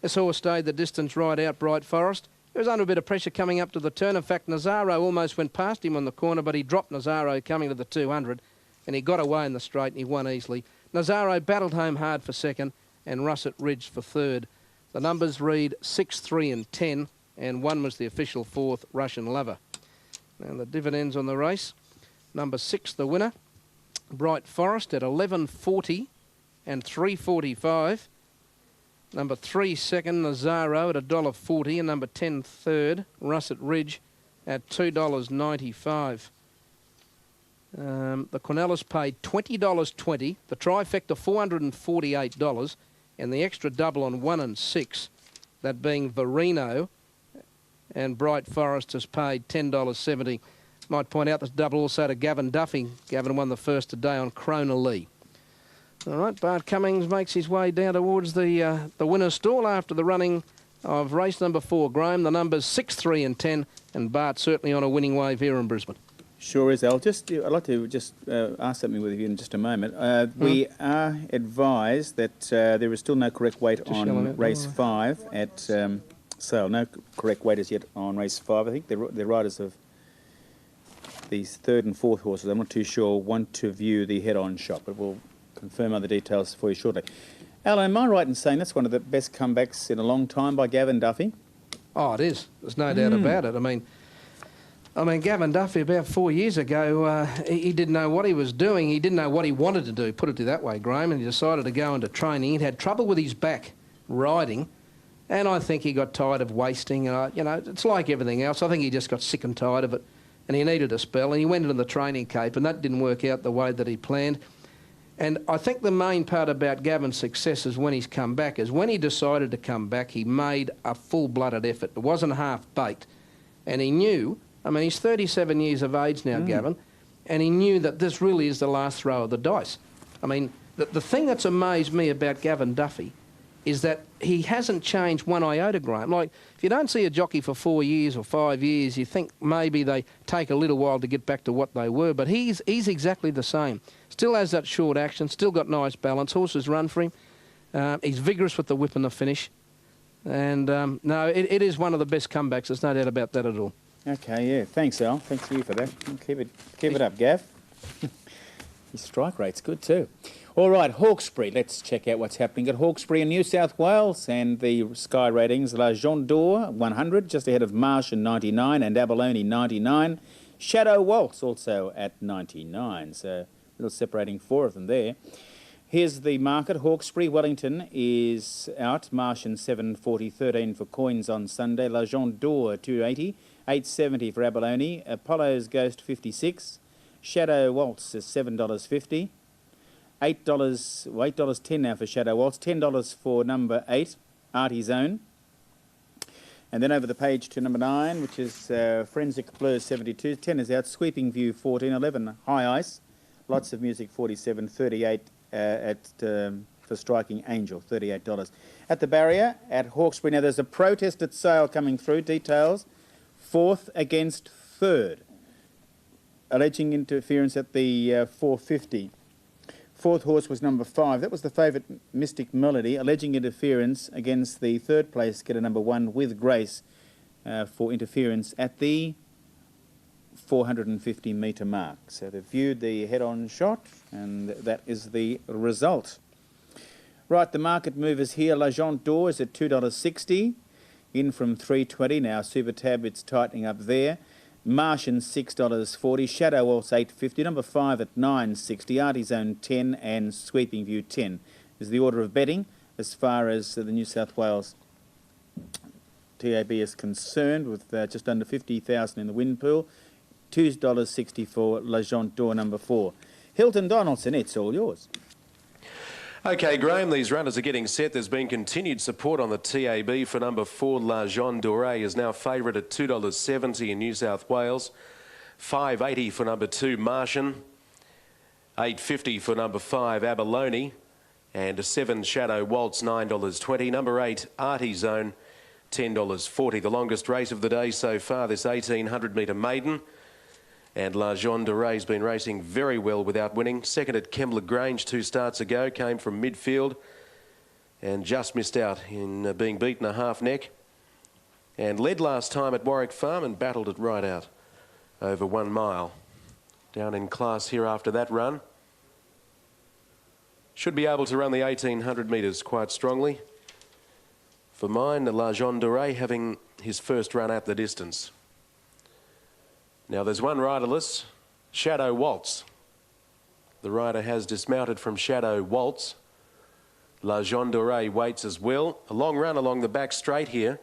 This horse stayed the distance right out, Bright Forest. He was under a bit of pressure coming up to the turn. In fact, Nazaro almost went past him on the corner, but he dropped Nazaro coming to the 200. And he got away in the straight and he won easily. Nazaro battled home hard for second and Russet Ridge for third. The numbers read 6, 3 and 10, and 1 was the official fourth, Russian Lover. And the dividends on the race. Number 6, the winner, Bright Forest at 11.40 and 3.45. Number 3, second, Nazaro at $1.40, and number 10, third, Russet Ridge at $2.95. The Cornelis paid $20.20, the trifecta $448, and the extra double on 1 and 6, that being Verino, and Bright Forest has paid $10.70. Might point out this double also to Gavin Duffy. Gavin won the first today on Crona Lee. All right, Bart Cummings makes his way down towards the winner's stall after the running of race number 4, Graham. The numbers 6, 3 and 10, and Bart certainly on a winning wave here in Brisbane. Sure is, Al. I'd like to just ask something with you in just a moment. We are advised that there is still no correct weight on race 5 at Sale. No correct weight as yet on race 5. I think the riders of these 3rd and 4th horses, I'm not too sure, want to view the head-on shot, but we'll confirm other details for you shortly. Alan, am I right in saying that's one of the best comebacks in a long time by Gavin Duffy? Oh, it is. There's no doubt about it. I mean, Gavin Duffy about 4 years ago, he didn't know what he was doing. He didn't know what he wanted to do, put it that way, Graham, and he decided to go into training. He'd had trouble with his back riding, and I think he got tired of wasting. It's like everything else. I think he just got sick and tired of it, and he needed a spell, and he went into the training cape, and that didn't work out the way that he planned. And I think the main part about Gavin's success is when he's come back, is when he decided to come back, he made a full-blooded effort. It wasn't half-baked. And he knew, I mean, he's 37 years of age now, Gavin, and he knew that this really is the last throw of the dice. I mean, the thing that's amazed me about Gavin Duffy is that he hasn't changed one iota, Graham. Like, if you don't see a jockey for 4 years or 5 years, you think maybe they take a little while to get back to what they were, but he's exactly the same. Still has that short action, still got nice balance. Horses run for him. He's vigorous with the whip and the finish. And, no, it is one of the best comebacks. There's no doubt about that at all. Okay, yeah. Thanks, Al. Thanks to you for that. Keep it up, Gav. His strike rate's good too. All right, Hawkesbury. Let's check out what's happening at Hawkesbury in New South Wales. And the Sky ratings, La Jean d'Or, 100, just ahead of Martian, 99, and Abalone, 99. Shadow Waltz also at 99, so a little separating 4 of them there. Here's the market. Hawkesbury, Wellington is out. Martian, 7.40, 13 for coins on Sunday. La Jean d'Or, 2.80, 8.70 for Abalone. Apollo's Ghost, 56. Shadow Waltz is $7.50. $8.10 now for Shadow Waltz. $10 for number 8, Artie Zone. And then over the page to number 9, which is Forensic Blur, 72. 10 is out. Sweeping View, 14. 11, High Ice. Lots of Music, 47. 38 for Striking Angel, $38. At the barrier at Hawkesbury, now there's a protested sale coming through. Details, 4th against 3rd, alleging interference at the 4.50. 4th horse was number 5. That was the favourite, Mystic Melody, alleging interference against the 3rd place getter number 1, With Grace, for interference at the 450 metre mark. So they've viewed the head-on shot, and that is the result. Right, the market movers here. La Jean d'Or is at $2.60, in from $3.20 now. Super Tab, it's tightening up there. Martian, $6.40. Shadow Waltz, $8.50. Number 5 at $9.60. Artie Zone, 10, and Sweeping View, 10 is the order of betting as far as the New South Wales TAB is concerned, with just under 50,000 in the win pool. $2.60 for La Jean d'Or, number 4. Hilton Donaldson, it's all yours. OK, Graham, these runners are getting set. There's been continued support on the TAB for number 4, La Jean d'Or, is now favourite at $2.70 in New South Wales. $5.80 for number 2, Martian. $8.50 for number 5, Abalone. And a 7, Shadow Waltz, $9.20. Number 8, Artie Zone, $10.40. The longest race of the day so far, this 1,800 metre maiden. And La Jean d'Or has been racing very well without winning. Second at Kembla Grange 2 starts ago, came from midfield and just missed out in being beaten a half neck. And led last time at Warwick Farm and battled it right out over 1 mile. Down in class here after that run. Should be able to run the 1,800 metres quite strongly. For mine, La Jean d'Or having his first run at the distance. Now there's one riderless, Shadow Waltz. The rider has dismounted from Shadow Waltz. La Jean d'Or waits as well. A long run along the back straight here.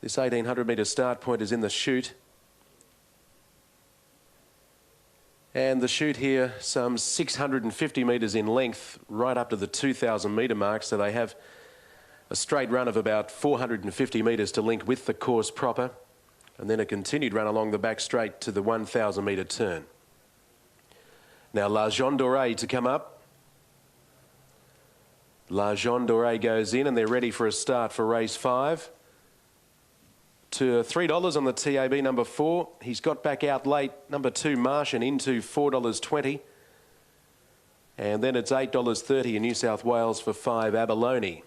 This 1,800 metre start point is in the chute. And the chute here, some 650 metres in length, right up to the 2,000 metre mark. So they have a straight run of about 450 metres to link with the course proper. And then a continued run along the back straight to the 1,000 metre turn. Now La Jean d'Or to come up. La Jean d'Or goes in and they're ready for a start for race 5. To $3 on the TAB, number 4. He's got back out late, number 2 Martian, into $4.20. And then it's $8.30 in New South Wales for 5 Abalone.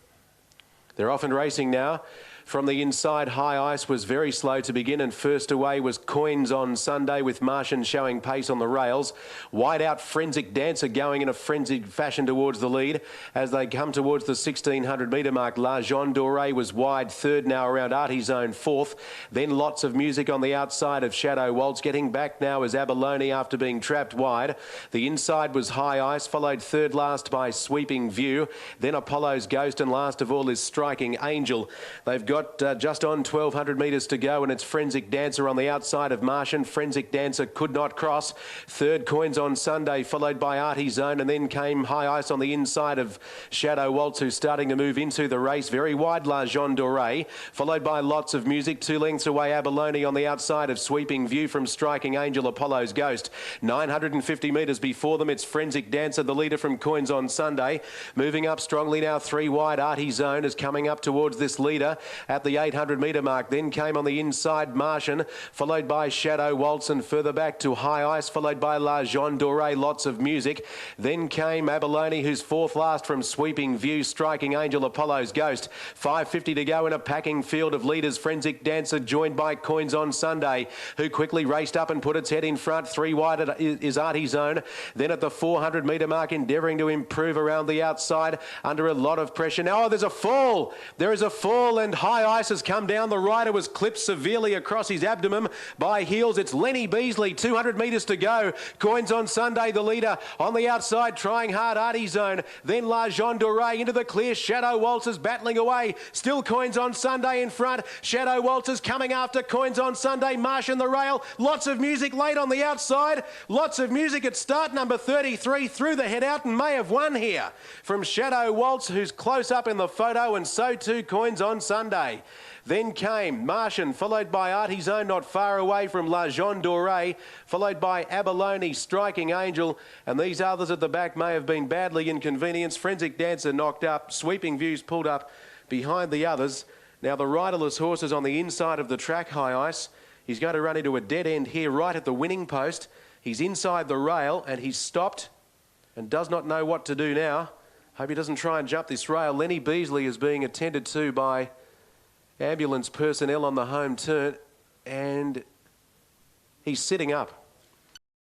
They're off and racing now. From the inside, High Ice was very slow to begin, and first away was Coins on Sunday, with Martian showing pace on the rails. Wide out, Forensic Dancer going in a frenzied fashion towards the lead. As they come towards the 1,600 metre mark, La Jean d'Or was wide, 3rd now around Artie Zone, 4th. Then Lots of Music on the outside of Shadow Waltz. Getting back now is Abalone after being trapped wide. The inside was High Ice, followed 3rd last by Sweeping View. Then Apollo's Ghost, and last of all is Striking Angel. They've got just on 1,200 metres to go, and it's Forensic Dancer on the outside of Martian. Forensic Dancer could not cross. 3rd Coins on Sunday, followed by Artie Zone, and then came High Ice on the inside of Shadow Waltz, who's starting to move into the race. Very wide, La Jean d'Or, followed by Lots of Music. 2 lengths away, Abalone on the outside of Sweeping View from Striking Angel, Apollo's Ghost. 950 metres before them, it's Forensic Dancer, the leader from Coins on Sunday. Moving up strongly now, 3 wide, Artie Zone is coming up towards this leader. at the 800 metre mark. Then came on the inside Martian, followed by Shadow Waltz, and further back to High Ice, followed by La Jean Doré, Lots of Music. Then came Abalone, who's fourth last from Sweeping View, Striking Angel, Apollo's Ghost. 5.50 to go in a packing field of leaders. Forensic Dancer joined by Coins on Sunday, who quickly raced up and put its head in front. 3 wide is Artie Zone. Then at the 400 metre mark, endeavouring to improve around the outside under a lot of pressure. Now, there's a fall. There is a fall, and High Ice has come down. The rider was clipped severely across his abdomen by heels. It's Lenny Beasley, 200 metres to go. Coins on Sunday, the leader. On the outside, trying hard, Artie Zone. Then La Jean Doré into the clear. Shadow Walters battling away. Still Coins on Sunday in front. Shadow Walters coming after Coins on Sunday. Martian the rail. Lots of music late on the outside. Lots of music at start number 33. Threw the head out and may have won here from Shadow Waltz, who's close up in the photo, and so too Coins on Sunday. Then came Martian, followed by Artie Zone, not far away from La Jean Doré, followed by Abalone, Striking Angel, and these others at the back may have been badly inconvenienced. Forensic Dancer knocked up, Sweeping Views pulled up behind the others. Now the riderless horse is on the inside of the track, High Ice. He's going to run into a dead end here right at the winning post. He's inside the rail and he's stopped and does not know what to do now. Hope he doesn't try and jump this rail. Lenny Beasley is being attended to by ambulance personnel on the home turn, and he's sitting up.